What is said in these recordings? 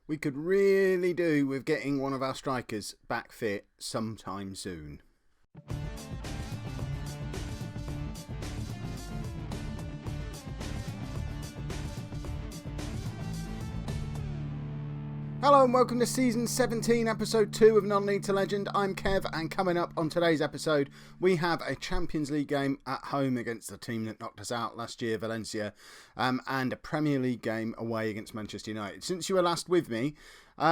We could really do with getting one of our strikers back fit sometime soon. Hello and welcome to Season 17, Episode 2 of Non-League to Legend. I'm Kev, and coming up on today's episode, we have a Champions League game at home against the team that knocked us out last year, Valencia, and a Premier League game away against Manchester United. Since you were last with me,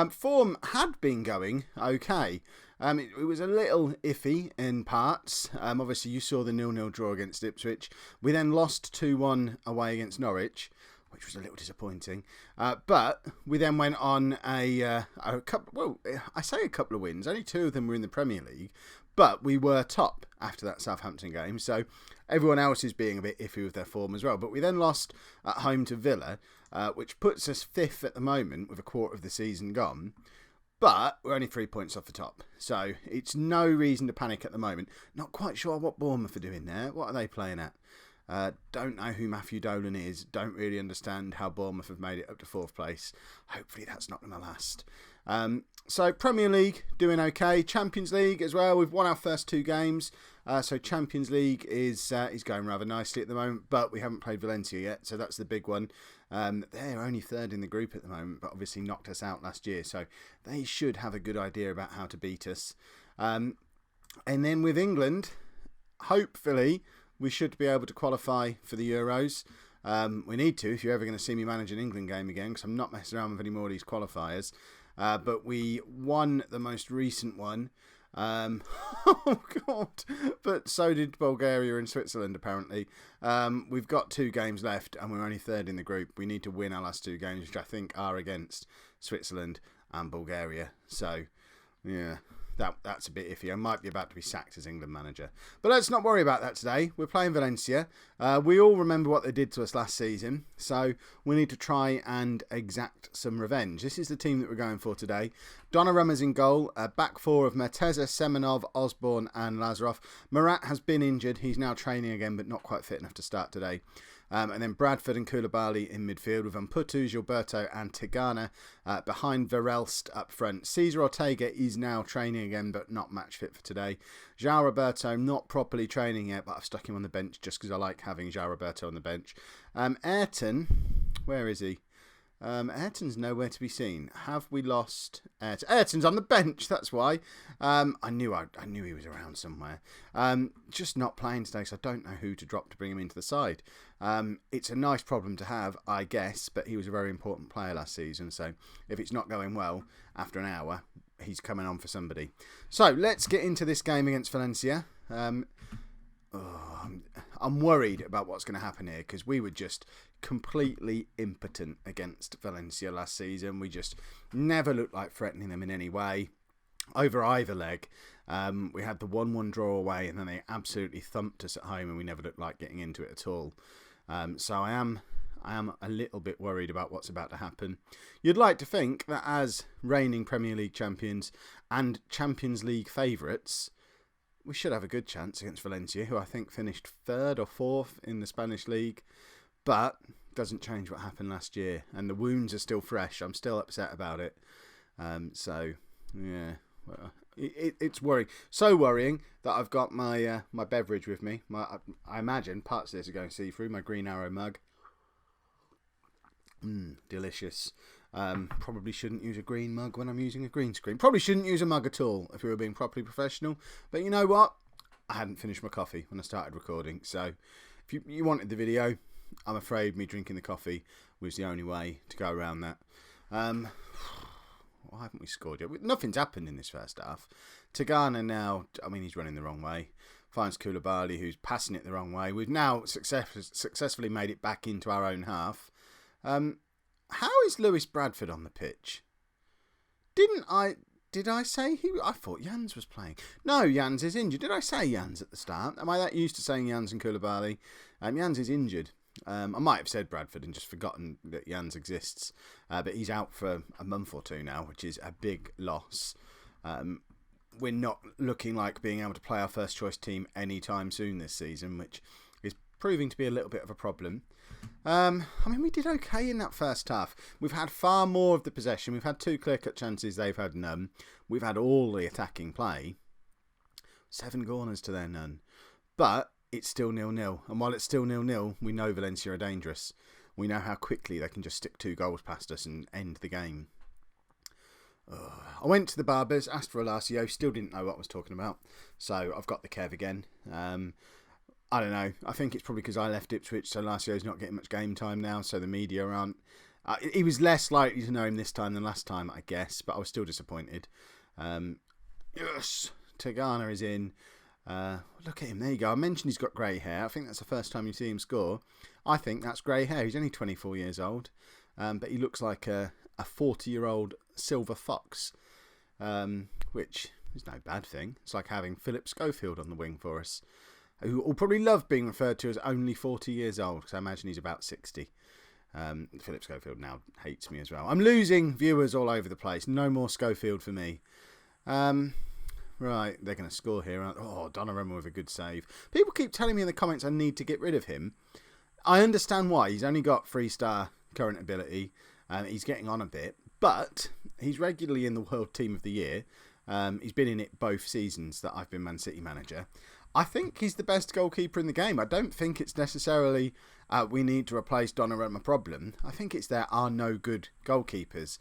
form had been going okay. It was a little iffy in parts. Obviously, you saw the 0-0 draw against Ipswich. We then lost 2-1 away against Norwich, which was a little disappointing. But we then went on a couple. Well, I say a couple of wins. Only two of them were in the Premier League, but we were top after that Southampton game. So everyone else is being a bit iffy with their form as well. But we then lost at home to Villa, which puts us fifth at the moment with a quarter of the season gone. But we're only 3 points off the top. So it's no reason to panic at the moment. Not quite sure what Bournemouth are doing there. What are they playing at? Don't know who Matthew Dolan is. Don't really understand how Bournemouth have made it up to fourth place. Hopefully that's not going to last. So Premier League doing okay. Champions League as well. We've won our first two games. So Champions League is going rather nicely at the moment. But we haven't played Valencia yet. So that's the big one. They're only third in the group at the moment, but obviously knocked us out last year. So they should have a good idea about how to beat us. And then with England, hopefully we should be able to qualify for the Euros. We need to, if you're ever going to see me manage an England game again, because I'm not messing around with any more of these qualifiers. But we won the most recent one. Oh, God. But so did Bulgaria and Switzerland, apparently. We've got two games left, and we're only third in the group. We need to win our last two games, which I think are against Switzerland and Bulgaria. So, yeah. That's a bit iffy. I might be about to be sacked as England manager. But let's not worry about that today. We're playing Valencia. We all remember what they did to us last season. So we need to try and exact some revenge. This is the team that we're going for today. Donnarumma's in goal. Back four of Merteza, Semenov, Osborne and Lazarov. Murat has been injured. He's now training again, but not quite fit enough to start today. And then Bradford and Koulibaly in midfield with Amputu, Gilberto and Tigana behind Verelst up front. Cesar Ortega is now training again, but not match fit for today. João Roberto not properly training yet, but I've stuck him on the bench just because I like having João Roberto on the bench. Ayrton, where is he? Ayrton's nowhere to be seen. Have we lost Ayrton? Ayrton's on the bench, that's why. I knew he was around somewhere. Just not playing today, so I don't know who to drop to bring him into the side. It's a nice problem to have, I guess, but he was a very important player last season, so if it's not going well after an hour, he's coming on for somebody. So let's get into this game against Valencia. I'm worried about what's going to happen here because we were just completely impotent against Valencia last season. We just never looked like threatening them in any way over either leg. We had the 1-1 draw away and then they absolutely thumped us at home and we never looked like getting into it at all. So I am a little bit worried about what's about to happen. You'd like to think that as reigning Premier League champions and Champions League favourites, we should have a good chance against Valencia, who I think finished third or fourth in the Spanish league. But doesn't change what happened last year. And the wounds are still fresh. I'm still upset about it. So, yeah. Well, it's worrying. So worrying that I've got my my beverage with me. I imagine parts of this are going to see through my Green Arrow mug. Delicious. Probably shouldn't use a green mug when I'm using a green screen. Probably shouldn't use a mug at all if we were being properly professional. But you know what? I hadn't finished my coffee when I started recording. So if you wanted the video, I'm afraid me drinking the coffee was the only way to go around that. Why haven't we scored yet? Nothing's happened in this first half. Tigana now, I mean, he's running the wrong way. Finds Koulibaly, who's passing it the wrong way. We've now successfully made it back into our own half. How is Lewis Bradford on the pitch? Did I say I thought Jans was playing. No, Jans is injured. Did I say Jans at the start? Am I that used to saying Jans and Koulibaly? Jans is injured. I might have said Bradford and just forgotten that Jans exists. But he's out for a month or two now, which is a big loss. We're not looking like being able to play our first choice team anytime soon this season, which is proving to be a little bit of a problem. I mean, we did okay in that first half. We've had far more of the possession. We've had 2 clear-cut chances. They've had none. We've had all the attacking play. 7 corners to their none. But it's still 0-0. And while it's still 0-0, we know Valencia are dangerous. We know how quickly they can just stick 2 goals past us and end the game. I went to the barbers, asked for a Lacio, still didn't know what I was talking about. So I've got the Kev again. I don't know. I think it's probably because I left Ipswich, so Lacio's not getting much game time now, so the media aren't. He was less likely to know him this time than last time, I guess, but I was still disappointed. Yes, Tigana is in. Look at him, there you go. I mentioned he's got grey hair. I think that's the first time you see him score. I think that's grey hair. He's only 24 years old, but he looks like a 40-year-old silver fox, which is no bad thing. It's like having Philip Schofield on the wing for us, who will probably love being referred to as only 40 years old, because I imagine he's about 60. Philip Schofield now hates me as well. I'm losing viewers all over the place. No more Schofield for me. Right, they're going to score here. Oh, Donnarumma with a good save. People keep telling me in the comments I need to get rid of him. I understand why. He's only got 3-star current ability. He's getting on a bit, but he's regularly in the World Team of the Year. He's been in it both seasons that I've been Man City manager. I think he's the best goalkeeper in the game. I don't think it's necessarily we need to replace Donnarumma problem. I think it's there are no good goalkeepers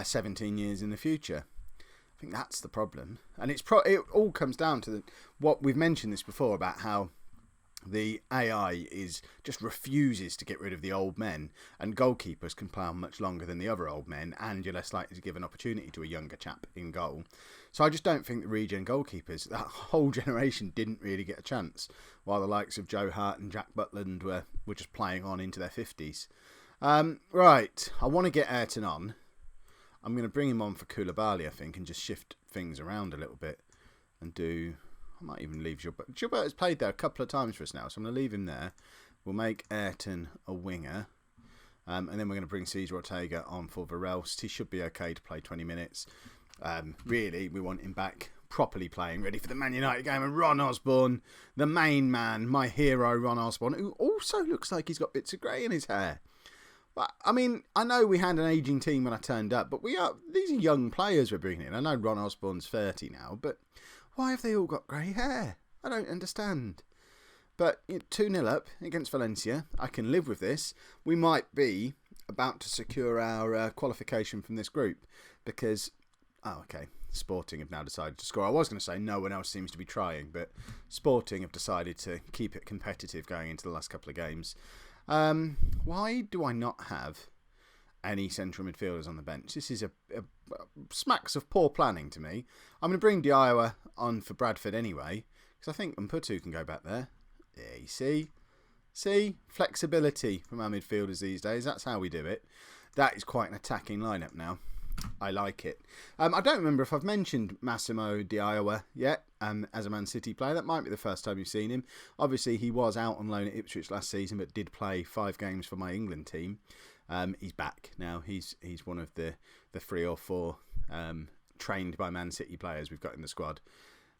17 years in the future. I think that's the problem. And it all comes down to what we've mentioned this before about how the AI just refuses to get rid of the old men, and goalkeepers can play on much longer than the other old men, and you're less likely to give an opportunity to a younger chap in goal. So I just don't think the regen goalkeepers, that whole generation, didn't really get a chance, while the likes of Joe Hart and Jack Butland were just playing on into their 50s. Right, I want to get Ayrton on. I'm going to bring him on for Koulibaly, I think, and just shift things around a little bit and do... I might even leave Gilbert. Gilbert has played there a couple of times for us now, so I'm going to leave him there. We'll make Ayrton a winger. And then we're going to bring Cesar Ortega on for Verelst. He should be okay to play 20 minutes. Really, we want him back properly playing, ready for the Man United game. And Ron Osborne, the main man, my hero Ron Osborne, who also looks like he's got bits of grey in his hair. But, I mean, I know we had an ageing team when I turned up, but these are young players we're bringing in. I know Ron Osborne's 30 now, but why have they all got grey hair? I don't understand. But 2-0 up against Valencia. I can live with this. We might be about to secure our qualification from this group because... Oh, okay. Sporting have now decided to score. I was going to say no one else seems to be trying, but Sporting have decided to keep it competitive going into the last couple of games. Why do I not have any central midfielders on the bench? This is a smacks of poor planning to me. I'm going to bring Diawara on for Bradford anyway, because I think Umputu can go back there. Yeah, you see? Flexibility from our midfielders these days. That's how we do it. That is quite an attacking lineup now. I like it. I don't remember if I've mentioned Massimo Diawara yet as a Man City player. That might be the first time you've seen him. Obviously, he was out on loan at Ipswich last season, but did play 5 games for my England team. He's back now. He's one of the 3 or 4 trained by Man City players we've got in the squad.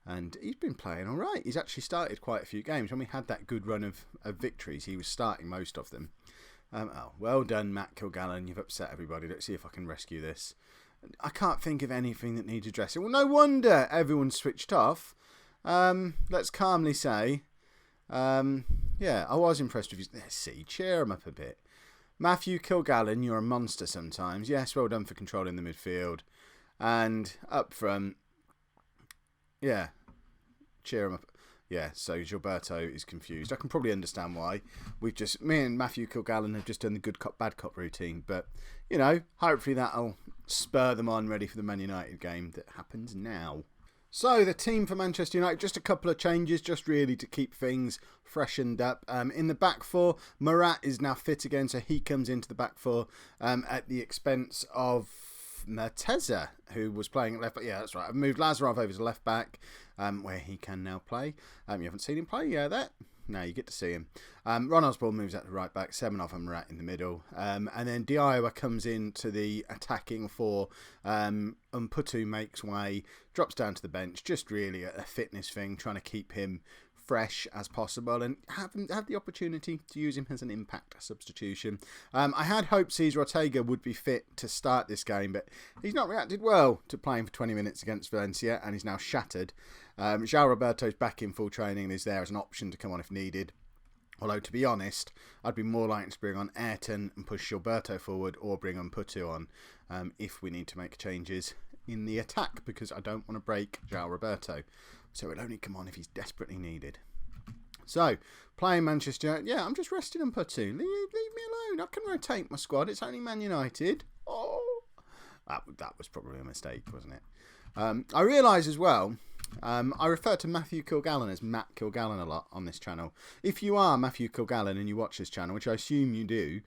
And he's been playing all right. He's actually started quite a few games. When we had that good run of victories, he was starting most of them. Well done, Matt Kilgallen. You've upset everybody. Let's see if I can rescue this. I can't think of anything that needs addressing. Well, no wonder everyone's switched off. Let's calmly say, yeah, I was impressed with you. Let's see, cheer him up a bit. Matthew Kilgallen, you're a monster sometimes. Yes, well done for controlling the midfield. And up front, yeah, cheer him up. Yeah, so Gilberto is confused. I can probably understand why. Me and Matthew Kilgallen have just done the good cop, bad cop routine. But, hopefully that'll spur them on ready for the Man United game that happens now. So, the team for Manchester United, just a couple of changes, just really to keep things freshened up. In the back four, Murat is now fit again, so he comes into the back four at the expense of Merteza, who was playing at left back. Yeah, that's right. I've moved Lazarov over to left back, where he can now play. You haven't seen him play yet? No, you get to see him. Ron Osborne moves out to right back, Semenov and Murat in the middle. And then Diawara comes into the attacking four. Umputu makes way, drops down to the bench, just really a fitness thing, trying to keep him fresh as possible and have the opportunity to use him as an impact substitution. I had hoped Cesar Ortega would be fit to start this game, but he's not reacted well to playing for 20 minutes against Valencia, and he's now shattered. João Roberto's back in full training and is there as an option to come on if needed. Although, to be honest, I'd be more likely to bring on Ayrton and push Gilberto forward, or bring Umputu on if we need to make changes in the attack, because I don't want to break João Roberto. So it'll only come on if he's desperately needed. So, playing Manchester, yeah, I'm just resting Umputu. Leave me alone. I can rotate my squad. It's only Man United. Oh, that was probably a mistake, wasn't it? I realise as well, I refer to Matthew Kilgallen as Matt Kilgallen a lot on this channel. If you are Matthew Kilgallen and you watch this channel, which I assume you do,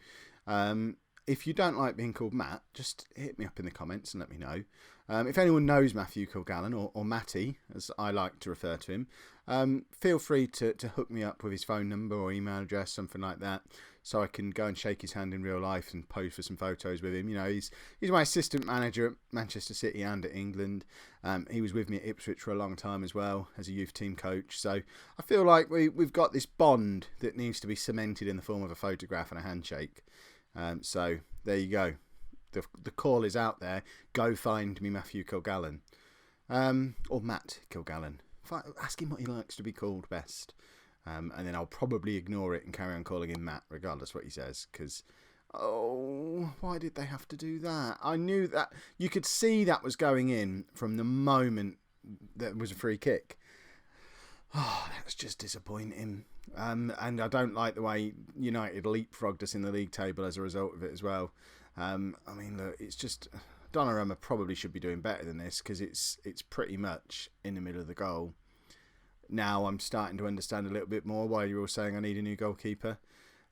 if you don't like being called Matt, just hit me up in the comments and let me know. If anyone knows Matthew Kilgallen, or Matty, as I like to refer to him, feel free to hook me up with his phone number or email address, something like that, so I can go and shake his hand in real life and pose for some photos with him. You know, he's my assistant manager at Manchester City and at England. He was with me at Ipswich for a long time as well as a youth team coach. So I feel like we've got this bond that needs to be cemented in the form of a photograph and a handshake. So there you go. The call is out there. Go find me Matthew Kilgallen. Or Matt Kilgallen. Ask him what he likes to be called best. And then I'll probably ignore it and carry on calling him Matt, regardless what he says. Because, why did they have to do that? I knew that. You could see that was going in from the moment that was a free kick. Oh, that was just disappointing. And I don't like the way United leapfrogged us in the league table as a result of it as well. I mean, look, it's just Donnarumma probably should be doing better than this, because it's pretty much in the middle of the goal. Now I'm starting to understand a little bit more why you're all saying I need a new goalkeeper.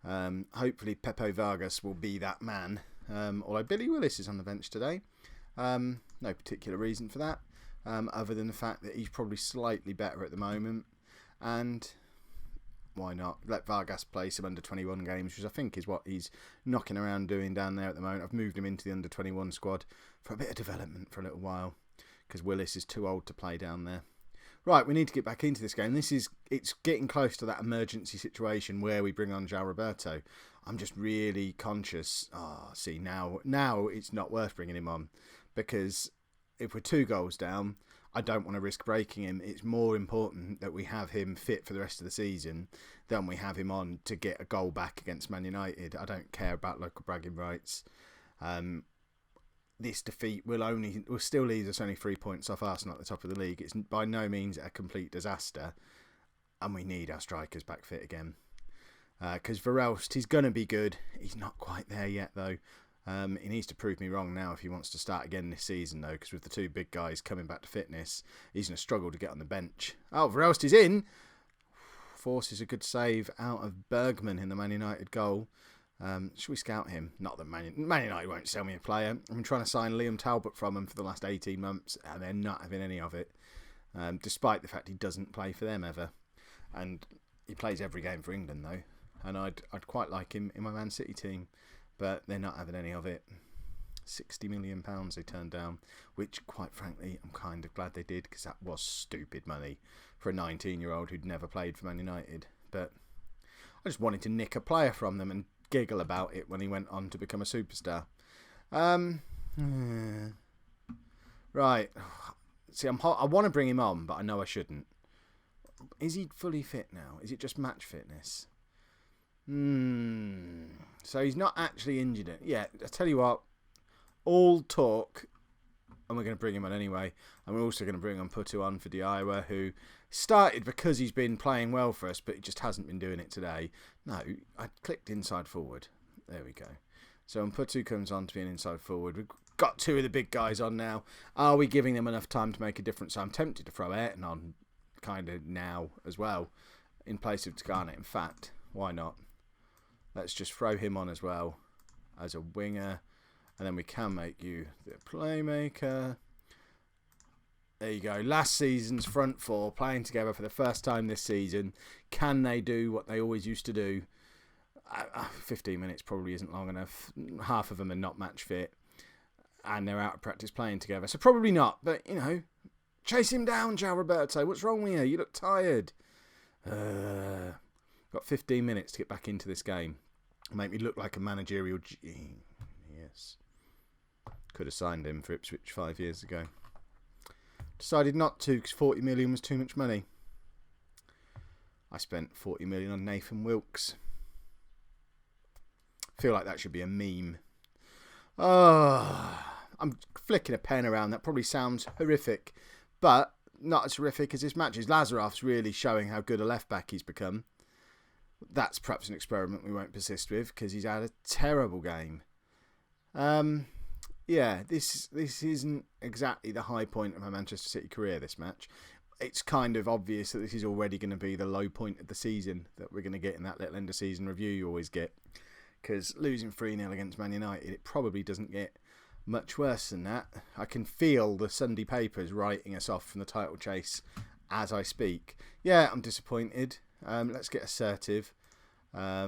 Hopefully Pepe Vargas will be that man. Although Billy Willis is on the bench today. No particular reason for that, other than the fact that he's probably slightly better at the moment. And why not let Vargas play some under-21 games, which I think is what he's knocking around doing down there at the moment. I've moved him into the under-21 squad for a bit of development for a little while, because Willis is too old to play down there. Right, we need to get back into this game. It's getting close to that emergency situation where we bring on João Roberto. I'm just really conscious. See, now it's not worth bringing him on, because if we're 2 goals down, I don't want to risk breaking him. It's more important that we have him fit for the rest of the season than we have him on to get a goal back against Man United. I don't care about local bragging rights. This defeat will still leave us only 3 points off Arsenal at the top of the league. It's by no means a complete disaster, and we need our strikers back fit again. Because Verelst, he's going to be good. He's not quite there yet, though. He needs to prove me wrong now if he wants to start again this season, though, because with the 2 big guys coming back to fitness, he's going to struggle to get on the bench. Oh, Verelst is in. Forces a good save out of Bergman in the Man United goal. Should we scout him? Not that Man United won't sell me a player. I've been trying to sign Liam Talbot from them for the last 18 months, and they're not having any of it, despite the fact he doesn't play for them ever. And he plays every game for England, though, and I'd quite like him in my Man City team. But they're not having any of it. £60 million they turned down, which, quite frankly, I'm kind of glad they did, because that was stupid money for a 19-year-old who'd never played for Man United. But I just wanted to nick a player from them and giggle about it when he went on to become a superstar. Right. See, I want to bring him on, but I know I shouldn't. Is he fully fit now? Is it just match fitness? So he's not actually injured it. Yeah, I tell you what, all talk, and we're going to bring him on anyway, and we're also going to bring Umputu on for Diawa, who started because he's been playing well for us, but he just hasn't been doing it today. No, I clicked inside forward. There we go. So Umputu comes on to be an inside forward. We've got 2 of the big guys on now. Are we giving them enough time to make a difference? I'm tempted to throw Ayrton on kind of now as well, in place of Tigana. In fact, why not? Let's just throw him on as well as a winger. And then we can make you the playmaker. There you go. Last season's front 4 playing together for the first time this season. Can they do what they always used to do? 15 minutes probably isn't long enough. Half of them are not match fit. And they're out of practice playing together. So probably not. But, chase him down, João Roberto. What's wrong with you? You look tired. Got 15 minutes to get back into this game. Make me look like a managerial yes. Could have signed him for Ipswich 5 years ago. Decided not to because 40 million was too much money. I spent 40 million on Nathan Wilkes. Feel like that should be a meme. I'm flicking a pen around. That probably sounds horrific, but not as horrific as this match is. Lazarov's really showing how good a left back he's become. That's perhaps an experiment we won't persist with because he's had a terrible game. Yeah, this isn't exactly the high point of my Manchester City career, this match. It's kind of obvious that this is already going to be the low point of the season that we're going to get in that little end of season review you always get. Because losing 3-0 against Man United, it probably doesn't get much worse than that. I can feel the Sunday papers writing us off from the title chase as I speak. Yeah, I'm disappointed. Let's get assertive. Yeah,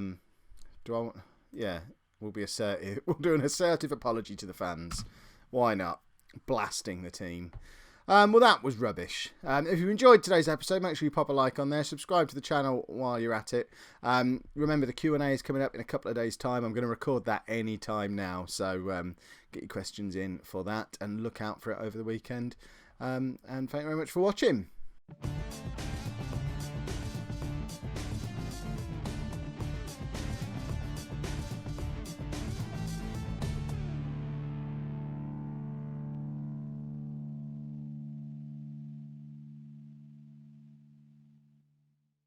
we'll be assertive. We'll do an assertive apology to the fans. Why not? Blasting the team. Well, that was rubbish. If you enjoyed today's episode, make sure you pop a like on there. Subscribe to the channel while you're at it. Remember, the Q&A is coming up in a couple of days' time. I'm going to record that any time now. So get your questions in for that and look out for it over the weekend. And thank you very much for watching.